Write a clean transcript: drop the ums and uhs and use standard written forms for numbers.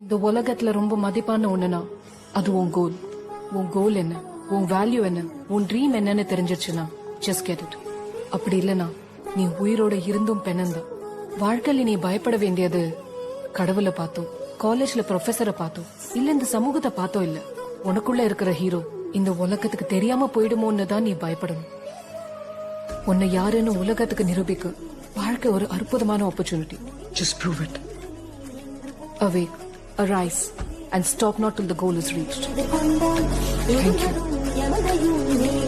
இந்த உலகத்துல ரொம்ப மதிப்பான ஒண்ணுனா அது உன் கோல். உன் கோல் என்ன, உன் வேல்யூ என்ன, உன் ட்ரீம் என்னன்னு தெரிஞ்சிருச்சுன்னா ஜஸ்ட் கெட் இட். அப்படி இல்லனா நீ உயிரோட இருந்தும் பெண்ணந்தான். வாழ்க்கையில நீ பயப்பட வேண்டியது கடவுளை பார்த்தோம், காலேஜ்ல ப்ரொஃபஸரை பார்த்தோம், இல்ல இந்த சமூகத்தை பார்த்தோம். இல்ல, உனக்குள்ள இருக்கிற ஹீரோ இந்த உலகத்துக்கு தெரியாம போயிடுமோன்னு தான் நீ பயப்படணும். உன்னை யாருன்னு உலகத்துக்கு நிரூபிக்க வாழ்க்கை ஒரு அற்புதமான opportunity. Just prove it. Awake, arise, and stop not till the goal is reached. Thank you.